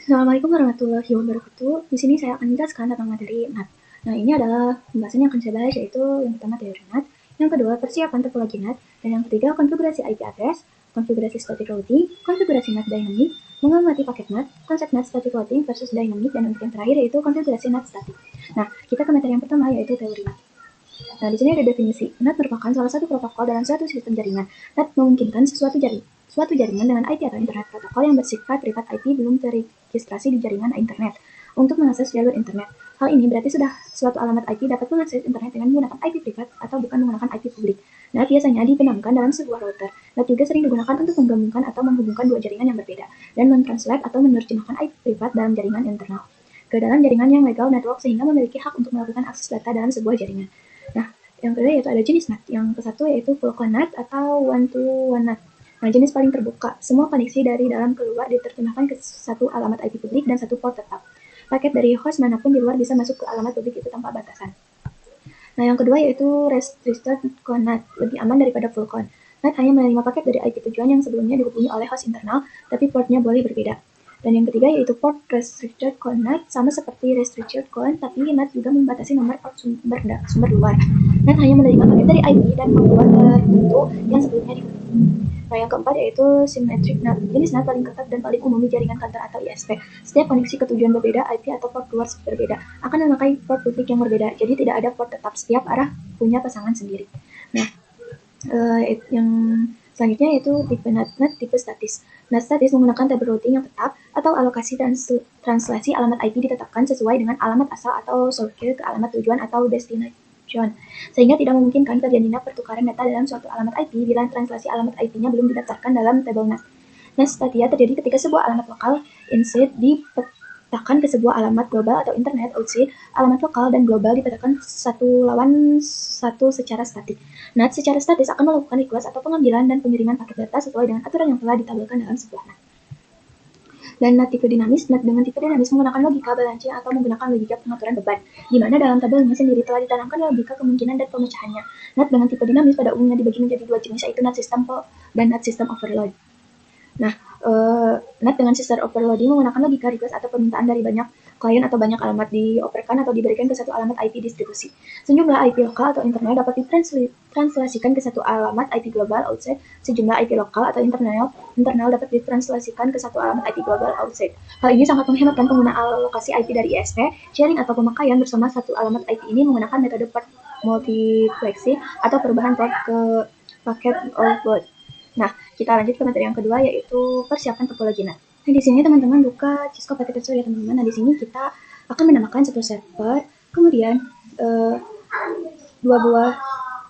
Assalamualaikum warahmatullahi wabarakatuh. Di sini saya akan menjelaskan tentang materi NAT. Nah, ini adalah pembahasan yang akan saya bahas, yaitu yang pertama teori NAT, yang kedua persiapan topologi NAT, dan yang ketiga konfigurasi IP address, konfigurasi static routing, konfigurasi NAT dynamic, mengamati paket NAT, konsep NAT static routing versus dynamic, dan untuk yang terakhir yaitu konfigurasi NAT static. Nah, kita ke materi yang pertama, yaitu teori NAT. Nah, di sini ada definisi. NAT merupakan salah satu protokol dalam suatu sistem jaringan. NAT memungkinkan suatu jaringan dengan IP atau internet protokol yang bersifat privat IP belum terregistrasi di jaringan internet untuk mengakses jalur internet. Hal ini berarti suatu alamat IP dapat mengakses internet dengan menggunakan IP privat atau bukan menggunakan IP publik. NAT biasanya dibenamkan dalam sebuah router. NAT juga sering digunakan untuk menggabungkan atau menghubungkan dua jaringan yang berbeda dan mentranslate atau menerjemahkan IP privat dalam jaringan internal ke dalam jaringan yang legal network sehingga memiliki hak untuk melakukan akses data dalam sebuah jaringan. Nah, yang kedua yaitu ada jenis NAT. Yang ke satu yaitu full cone NAT atau one-to-one NAT. Nah, jenis paling terbuka. Semua koneksi dari dalam keluar diterjemahkan ke satu alamat IP publik dan satu port tetap. Paket dari host manapun di luar bisa masuk ke alamat publik itu tanpa batasan. Nah, yang kedua yaitu restricted cone NAT. Lebih aman daripada full cone. NAT hanya menerima paket dari IP tujuan yang sebelumnya dihubungi oleh host internal, tapi portnya boleh berbeda. Dan yang ketiga yaitu port restricted cone NAT, sama seperti restricted cone, tapi NAT juga membatasi nomor port sumber luar. NAT hanya menerima paket dari IP dan membuat tertentu yang sebelumnya dihubungi. Nah, yang keempat yaitu symmetric NAT. Jenis NAT paling ketat dan paling umum di jaringan kantor atau ISP. Setiap koneksi ke tujuan berbeda, IP atau port luar berbeda, akan memakai port publik yang berbeda. Jadi tidak ada port tetap, setiap arah punya pasangan sendiri. Nah, yang selanjutnya yaitu tipe NAT tipe statis. NAT statis menggunakan table routing yang tetap atau alokasi translasi alamat IP ditetapkan sesuai dengan alamat asal atau source ke alamat tujuan atau destination, sehingga tidak memungkinkan terjadinya pertukaran data dalam suatu alamat IP bila translasi alamat IP-nya belum didaftarkan dalam tabel NAT. NAT statia terjadi ketika sebuah alamat lokal inside dipetakan ke sebuah alamat global atau internet outside. Alamat lokal dan global dipetakan satu lawan satu secara statik. NAT secara statis akan melakukan request atau pengambilan dan pengiriman paket data sesuai dengan aturan yang telah ditabelkan dalam sebuah NAT. Dan NAT tipe dinamis, NAT dengan tipe dinamis menggunakan logika balancing atau menggunakan logika pengaturan beban, di mana dalam tabelnya sendiri telah ditanamkan logika kemungkinan dan pemecahannya. NAT dengan tipe dinamis pada umumnya dibagi menjadi dua jenis, yaitu NAT system dan NAT system overload. Nah, NAT dengan system overloading menggunakan logika request atau permintaan dari banyak klien atau banyak alamat dioperasikan atau diberikan ke satu alamat IP distribusi. Sejumlah IP lokal atau internal dapat ditranslasikan ke satu alamat IP global outside. Sejumlah IP lokal atau internal dapat ditranslasikan ke satu alamat IP global outside. Hal ini sangat menghematkan pengguna alokasi IP dari ISP. Sharing atau pemakaian bersama satu alamat IP ini menggunakan metode port multiplexing atau perubahan port ke paket offload. Nah, kita lanjut ke materi yang kedua, yaitu persiapan topologi NAT. Nah, di sini teman-teman buka Cisco Packet Tracer ya teman-teman. Nah, di sini kita akan menambahkan satu server, kemudian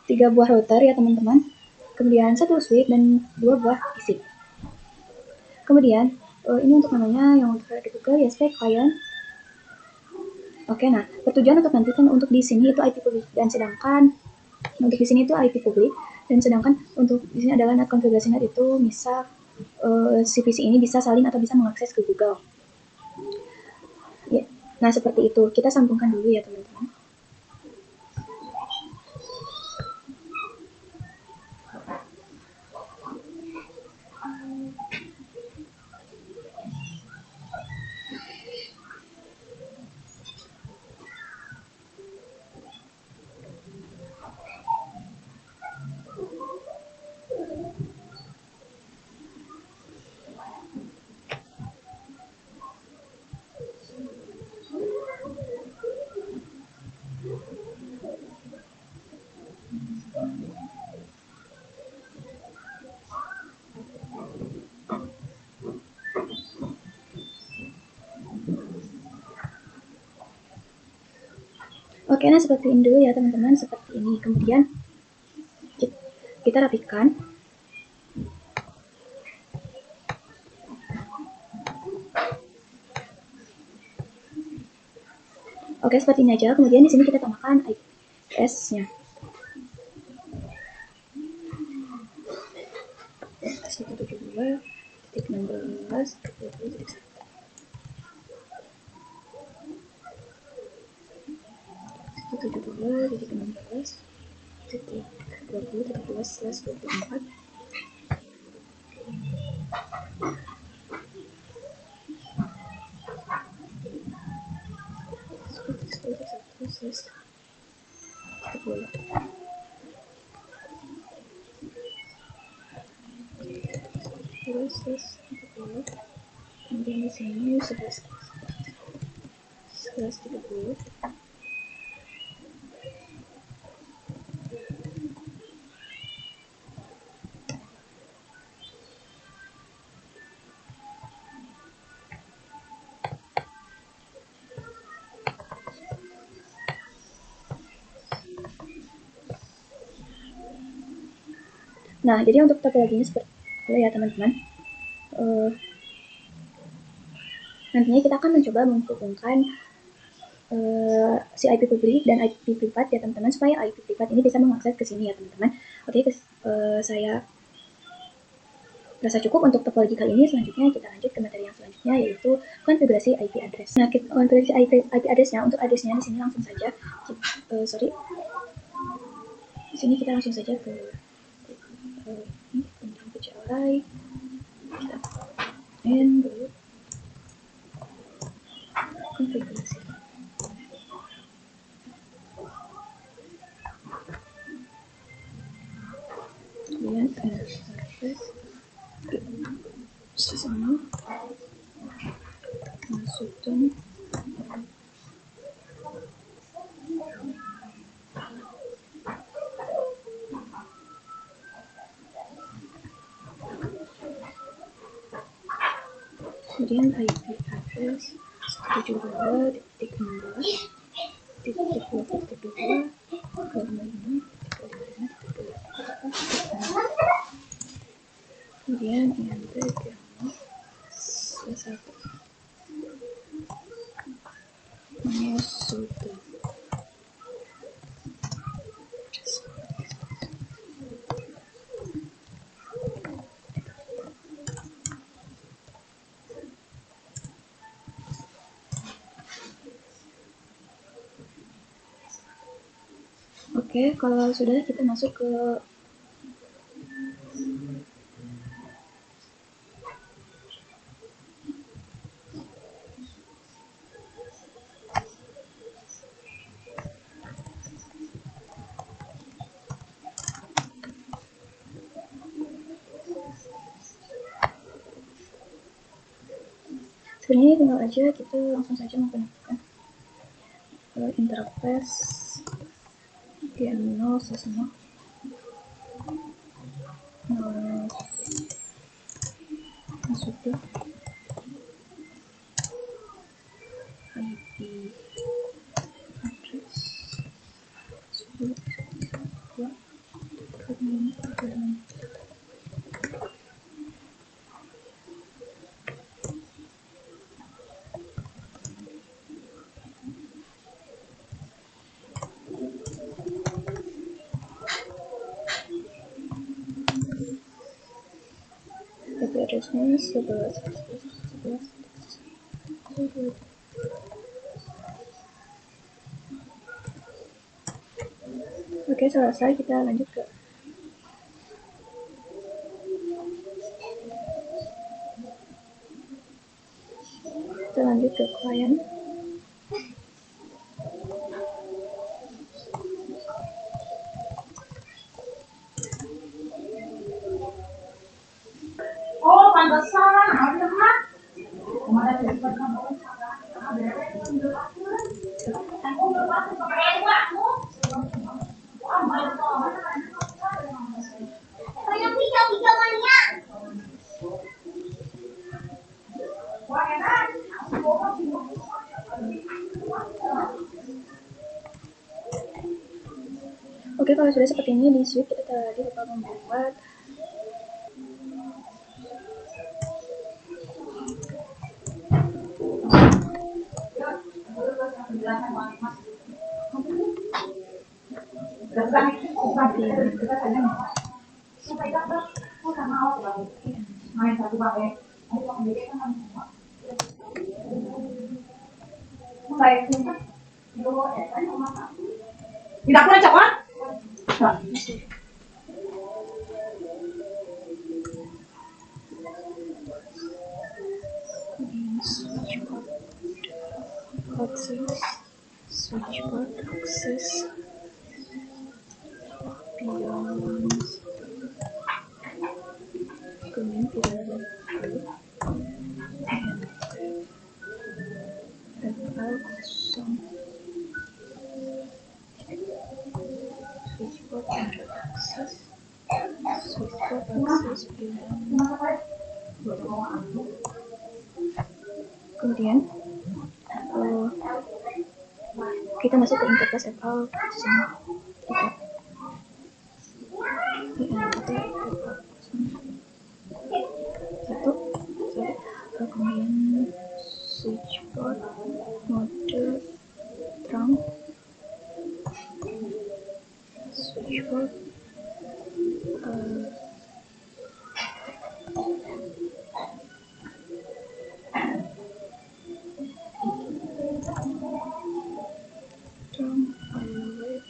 tiga buah router ya teman-teman, kemudian satu switch dan 2 buah IC. Kemudian ini untuk namanya yang untuk Google ISP client. Oke, nah bertujuan untuk nanti kan untuk di sini itu IP publik, dan sedangkan untuk di sini itu IP publik, dan sedangkan untuk di sini adalah NAT konfigurasi NAT itu bisa si PC ini bisa saling atau bisa mengakses ke Google. Ya. Nah, seperti itu. Kita sambungkan dulu ya, teman-teman. Oke, nah seperti ini dulu ya, teman-teman. Seperti ini. Kemudian kita rapikan. Oke, seperti ini aja. Kemudian di sini kita tambahkan IP-nya. 172.16.20.1. 172.16.20.11/24. Sus 30. Terus sus 30. Kemudian di sini 11 30. Nah, jadi untuk topologinya seperti itu ya teman-teman. Nantinya kita akan mencoba menghubungkan si IP publik dan IP privat ya teman-teman, supaya IP privat ini bisa mengakses ke sini ya teman-teman. Oke, saya rasa cukup untuk topologi kali ini. Selanjutnya kita lanjut ke materi yang selanjutnya, yaitu konfigurasi IP address. Nah, konfigurasi IP address-nya, untuk address-nya di sini langsung saja. Di sini kita langsung saja ke tentang PCLI. Kita dulu konfigurasi. Kemudian address di sana masukkan kemudian IP address 72.16.2.2 kemudian enter satu sudah. Oke, kalau sudah kita masuk ke sebenarnya tinggal aja kita langsung saja menggunakan interface DM0 sama masuk ke IP address 10.2. IP address-nya 11. Oke, selesai. Kita lanjut ke klien. Oh, pantesan. Ada mah. Oke, kalau sudah seperti ini di suite kita tadi lupa membuat Tidak boleh coklat. code switchboard access beyond, kemudian pilihan FL kosong, switchboard access pilihan, kemudian kita masuk ke interface FL di sini. Kemudian switchboard mode terang, switchboard terang web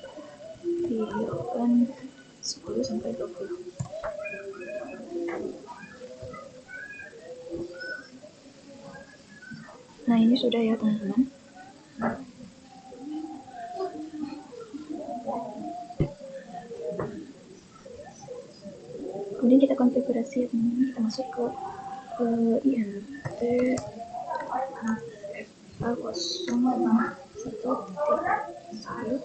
pilihan 10 sampai 20. Nah, ini sudah ya teman-teman. Kemudian kita konfigurasi, kita masuk ke INT F01.1.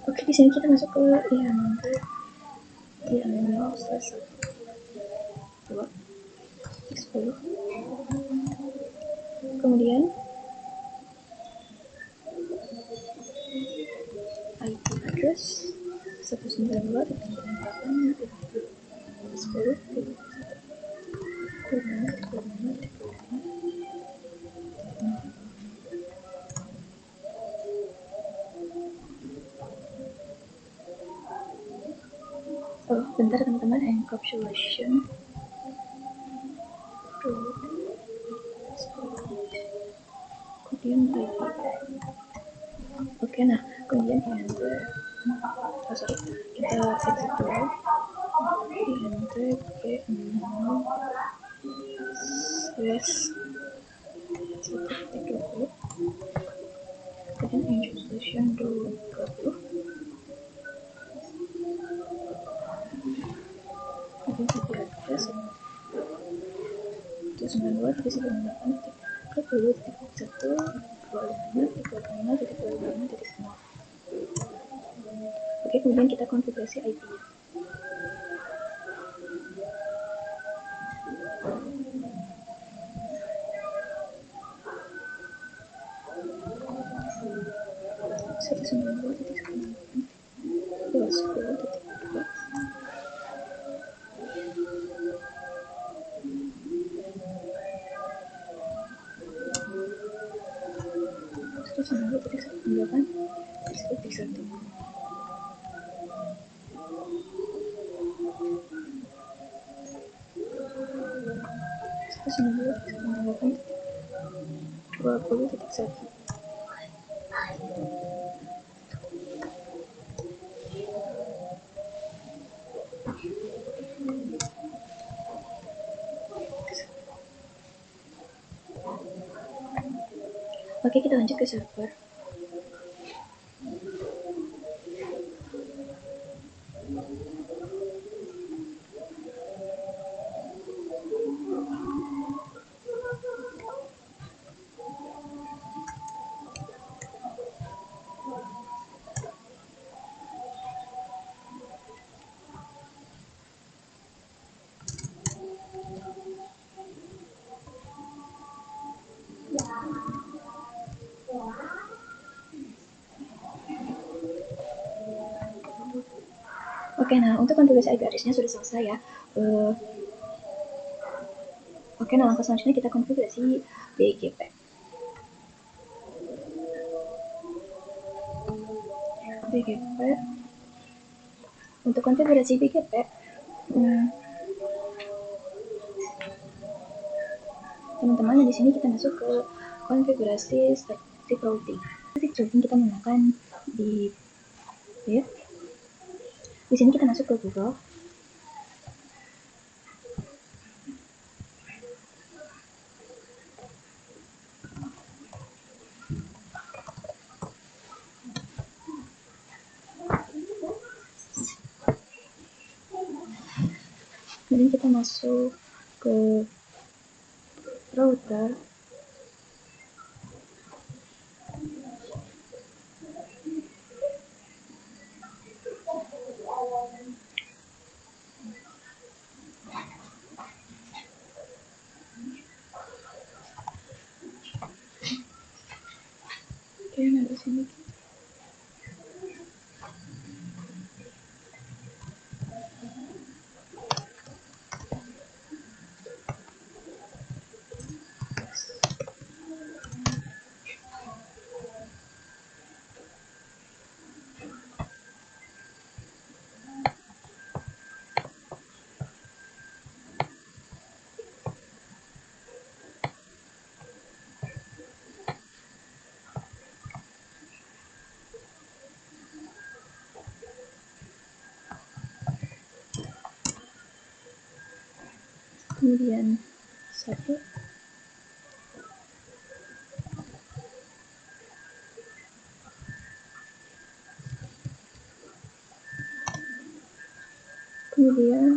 Oke, di sini kita masuk ke INT 0/1.2.10. Kemudian IP address 192.168.10.1. Oh, bentar teman-teman, encapsulation kemudian IP. Oke, nah kemudian int kita exit dulu, int p0/1.20, kemudian encapsulation 20, kemudian IP address 192.1.10.25.1.25.25.0. Oke, kemudian kita konfigurasi IP-nya. Oke, kita lanjut ke server. Oke, nah untuk konfigurasi IP address-nya sudah selesai ya. Oke, nah langkah selanjutnya kita konfigurasi BGP. Untuk konfigurasi BGP, teman-teman di sini kita masuk ke konfigurasi stack strip routing. Strip routing kita menggunakan di web. Di sini kita masuk ke Google. Kemudian kita masuk ke router. Oke, nah di sini kemudian satu, kemudian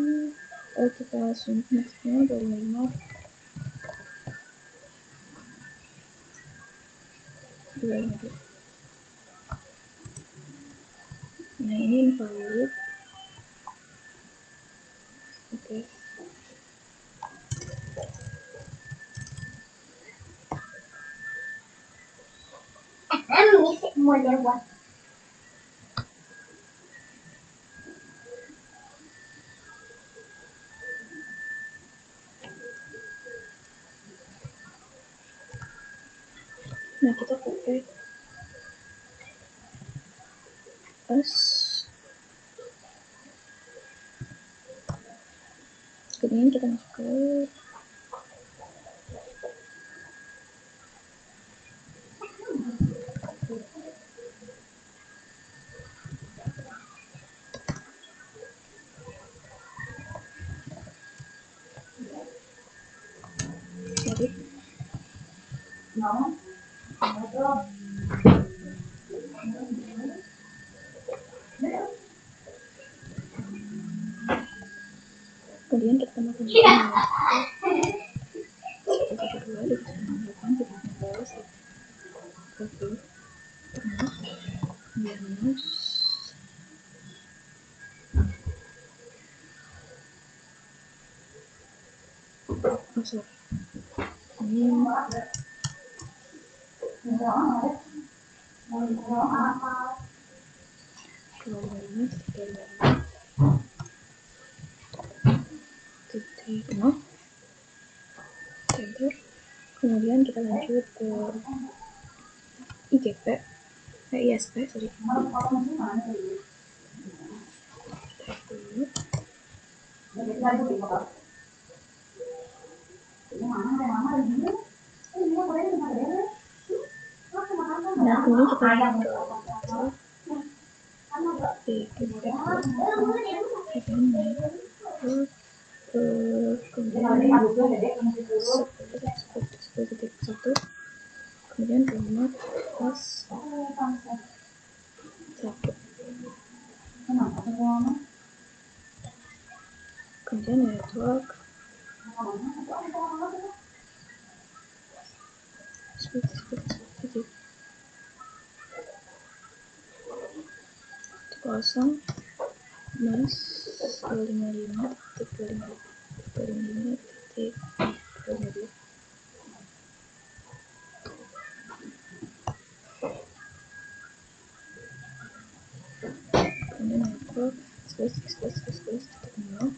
kita langsung nextnya 255 252. Nah ini invalid. Oke. Ngisi model buat. Nah kita pakai pas. Kemudian kita masuk ke edit. Kemudian kita tambahkan dua 172 minus sorry, ini 255 enter. Kemudian kita lanjut ke ISP, sorry. Nah kemudian kita lanjut kemudian satu, kemudian remote plus satu, kemudian network kosong minus 255.255.252. Kemudian network space titik nol,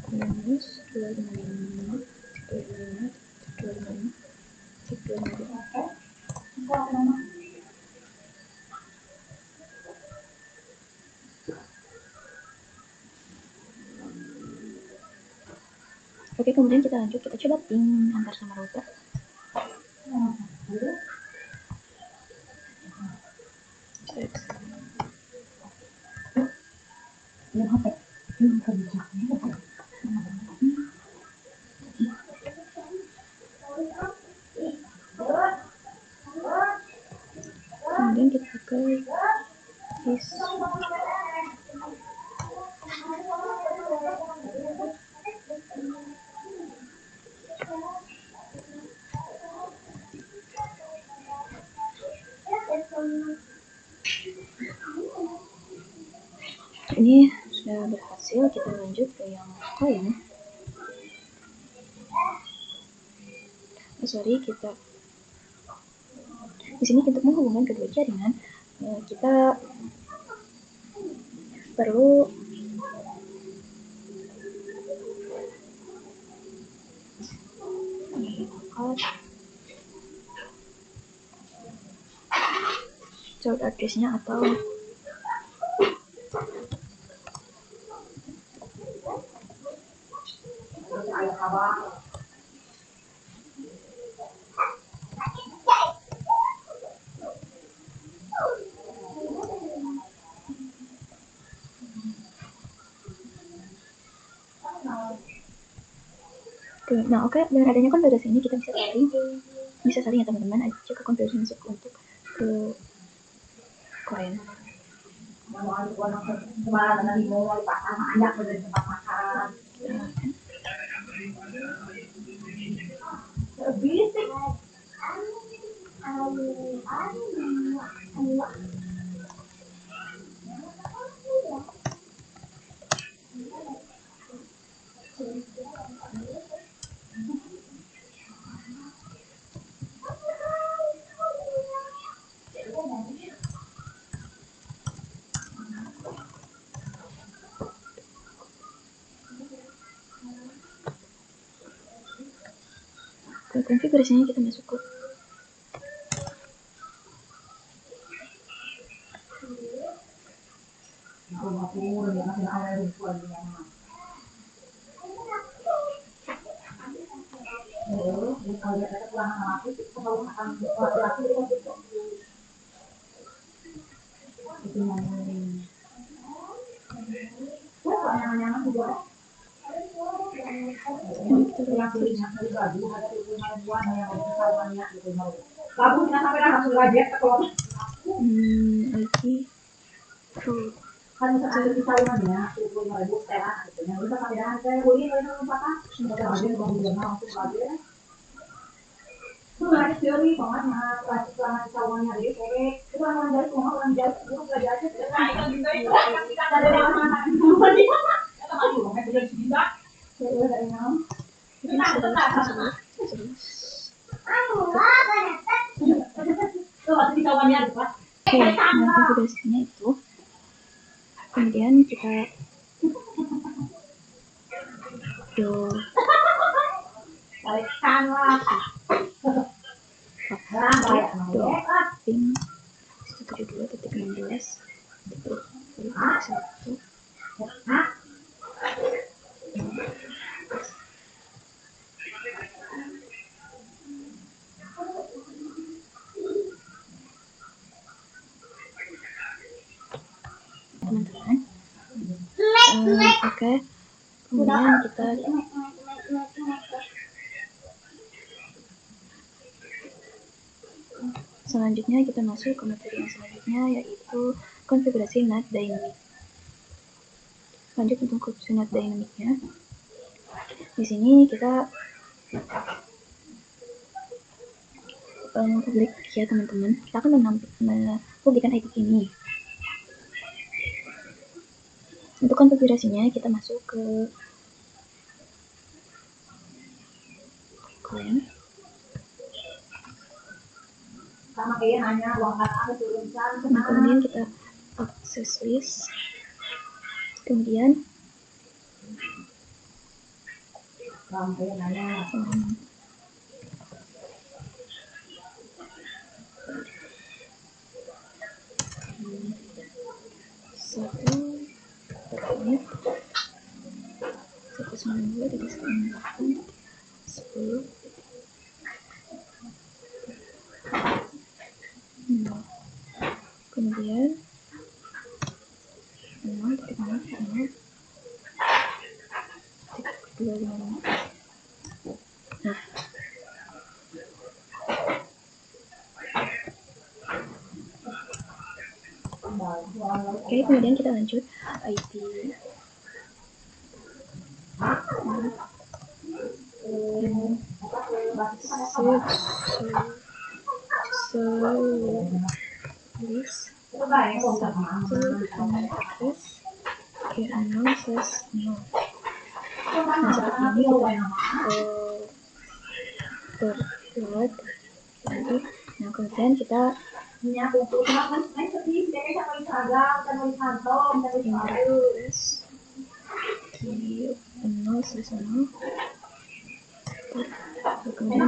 kemudian minus 255.255.255.252. Oke, kemudian kita lanjut, kita coba ping antar sama router. Kemudian kita pakai is ini sudah berhasil. Kita lanjut ke yang lain. Kita di sini untuk menghubungkan kedua jaringan, kita perlu short address-nya atau nah oke, dengan adanya konfigurasi ini kita bisa saling ya teman-teman, ajak ke konfigurasi masuk untuk ke Korean. Ke konfigurasinya kita masuk ke IT Pro. Oke, nah konfigurasinya itu, kemudian kita ping 172.16.1. teman-teman. Oke, kemudian kita selanjutnya kita masuk ke materi yang selanjutnya, yaitu konfigurasi NAT dynamic. Lanjut untuk konfigurasi NAT dynamicnya. Di sini kita publik ya teman-teman. Kita akan mempublikkan IP ini. Untuk konfigurasinya kita masuk ke Korean. Nah, kemudian kita akses list, kemudian satu berikutnya 192.9.10. Kemudian 0.0.0 Oke, kemudian kita lanjut IP list satu interface E0/0. Nah, seperti ini kita berbuat lagi. Nah, kemudian kita interface Q0/0. Kemudian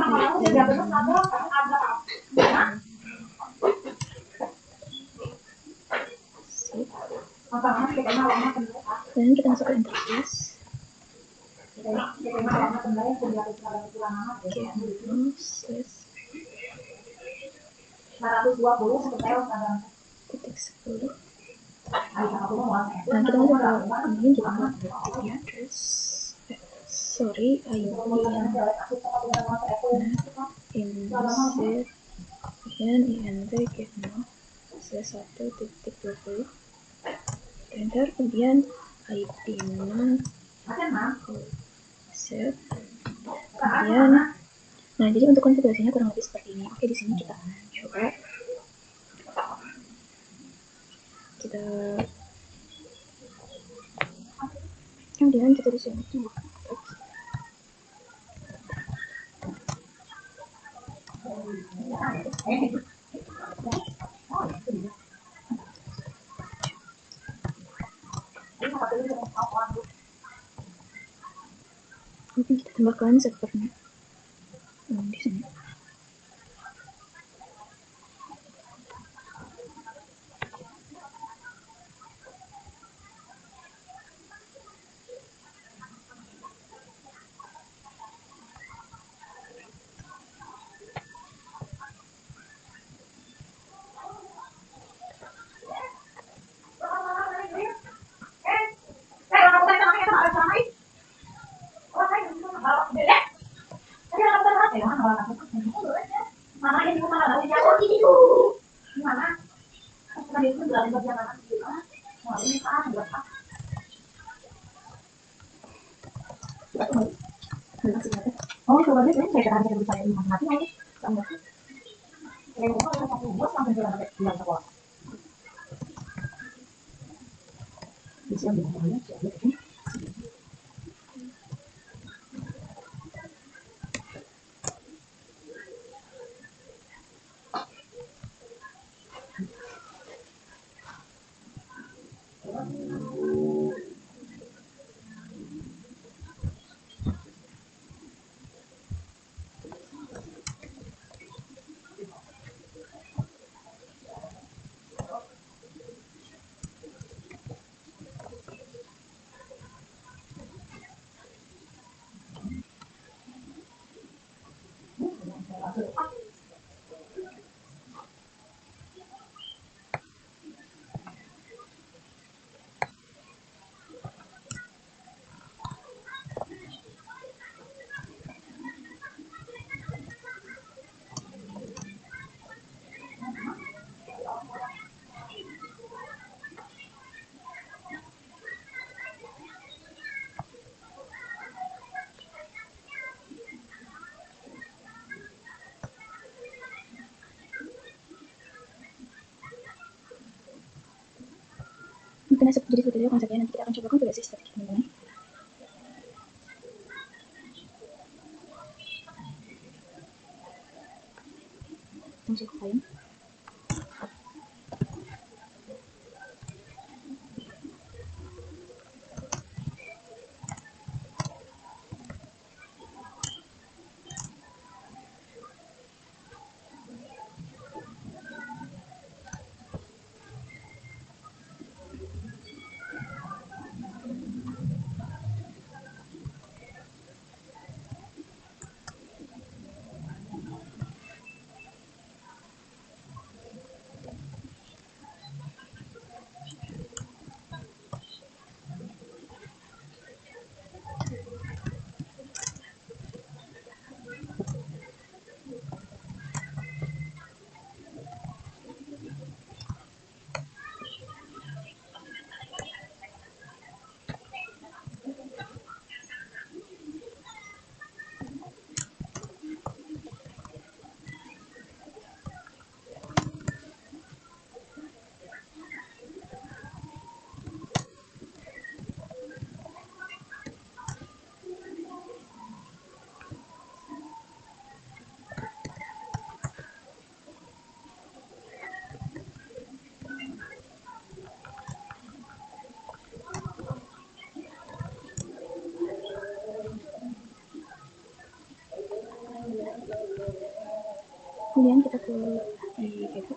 kemudian kita masuk ke interface titik 10. Nah, kita masuk ke kemudian kita buat IP address IP yang inset kemudian int get 1.20 enter, kemudian IP set, kemudian nah jadi untuk konfigurasinya kurang lebih seperti ini. Oke, di sini kita coba kemudian kita di sini mungkin kita tambahkan servernya di sini. Oh, coba deh, saya terhadap yang saya mati lagi. Bisa mungkin jadi seperti itu konsepnya. Nanti kita akan coba konfigurasi statik, teman-teman. Langsung ke klien. kemudian kita ke di Kevo.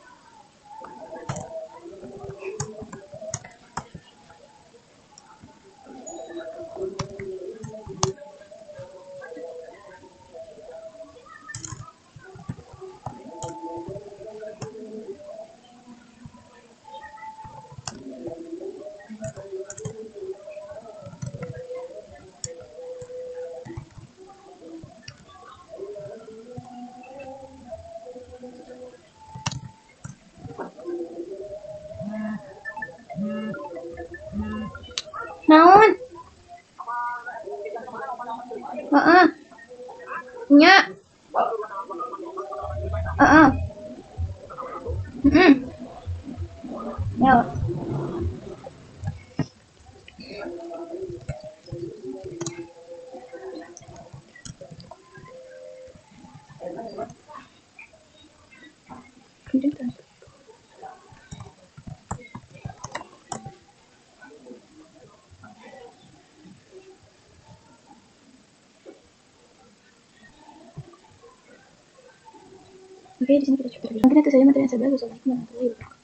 Naon? Heeh. Nya. Heeh. Heeh. Ya. Kemudian transfer. Oke, di sini kita coba. Mungkin itu saja materi yang saya bahas. Wassalamualaikum warahmatullahi wabarakatuh.